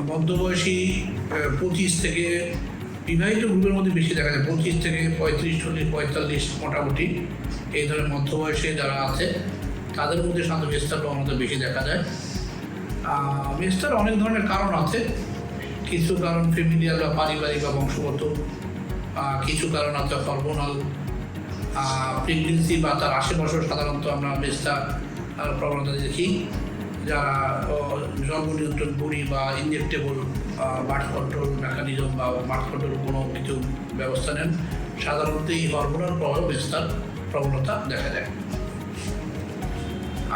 মধ্যবয়সী 25 থেকে বিবাহিত গ্রুপের মধ্যে বেশি দেখা যায়, 25 থেকে 35, 40, 45 মোটামুটি এই ধরনের মধ্যবয়সী যারা আছে তাদের মধ্যে সাধারণত মেস্তার প্রবণতা বেশি দেখা যায়। মেস্তার অনেক ধরনের কারণ আছে, কিছু কারণ ফ্যামিলিয়াল বা পারিবারিক বা বংশগত, কিছু কারণ আছে হরমোনাল। প্রেগনেন্সি বা তার আশেপাশেও সাধারণত আমরা মেস্তার প্রবণতা দেখি। যারা জন্ম নিয়ন্ত্রণ বড়ি বা ইনজেক্টেবল বার্থ কন্ট্রোল মেকানিজম বা বার্থ কন্ট্রোল কোনো কিছু ব্যবস্থা নেন, সাধারণত এই হরমোনাল প্রভাবে মেস্তার প্রবণতা দেখা যায়।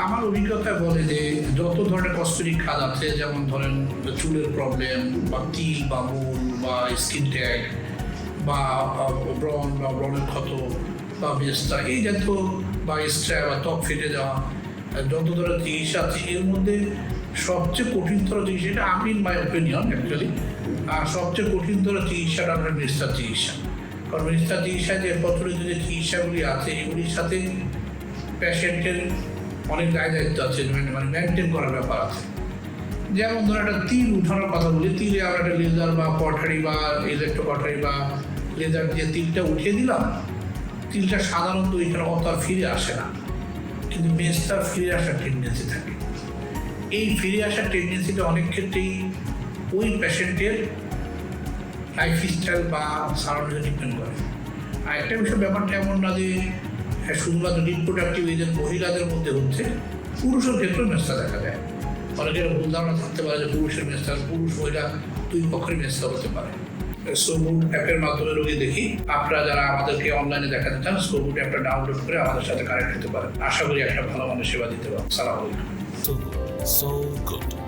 আমার অভিজ্ঞতায় বলে যে যত ধরনের কসমেটিক খাত আছে, যেমন ধরেন চুলের প্রবলেম বা তিল বা মূল বা স্কিন ট্যাগ বা ব্রণ বা ব্রণের ক্ষত বা মেস্তা এই জাতীয় বা স্ট্রা বা ত্বক ফেটে যাওয়া, যত ধরনের চিকিৎসা আছে এর মধ্যে সবচেয়ে কঠিনতর চিকিৎসা, এটা আমি ইন মাই ওপিনিয়ন অ্যাকচুয়ালি, সবচেয়ে কঠিনতর চিকিৎসাটা আপনার মেস্তার চিকিৎসা। কারণ মেস্তার চিকিৎসায় যে প্রচলিত যে চিকিৎসাগুলি আছে এগুলির সাথে পেশেন্টের অনেক দায় দায়িত্ব আছে, মানে মেনটেন করার ব্যাপার আছে। যেমন ধরো একটা তিল উঠানোর কথা বলি, তিলে আমরা একটা লেজার বা কটারি বা ইলেকট্রো কটারি বা লেজার দিয়ে তিলটা উঠিয়ে দিলাম, তিলটা সাধারণত ওইখানে অত আর ফিরে আসে না, কিন্তু মেস্তার ফিরে আসার টেন্ডেন্সি থাকে। এই ফিরে আসার টেন্ডেন্সিটা অনেক ক্ষেত্রেই ওই পেশেন্টের লাইফস্টাইল বা সারাউন্ডিংয়ে ডিপেন্ড করে। আর একটা বিষয় ব্যাপারটা এমন না যে শুধুমাত্র রিপ্রোডাক্টিভ এজেন্ট মহিলাদের মধ্যে হচ্ছে, পুরুষের ক্ষেত্রেও মেস্তা দেখা যায়। অনেকের ভুল ধারণা থাকতে পারে যে পুরুষের মেস্তা, পুরুষ মহিলা দুই পক্ষের মেস্তা হতে পারে। সোবুট অ্যাপের মাধ্যমে রোগী দেখি। আপনারা যারা আমাদেরকে অনলাইনে দেখাতে চান, সোবুট অ্যাপটা ডাউনলোড করে আমাদের সাথে কানেক্ট হতে পারেন। আশা করি একটা ভালো মানের সেবা দিতে পারবো। সালাম আলাইকুম। So good.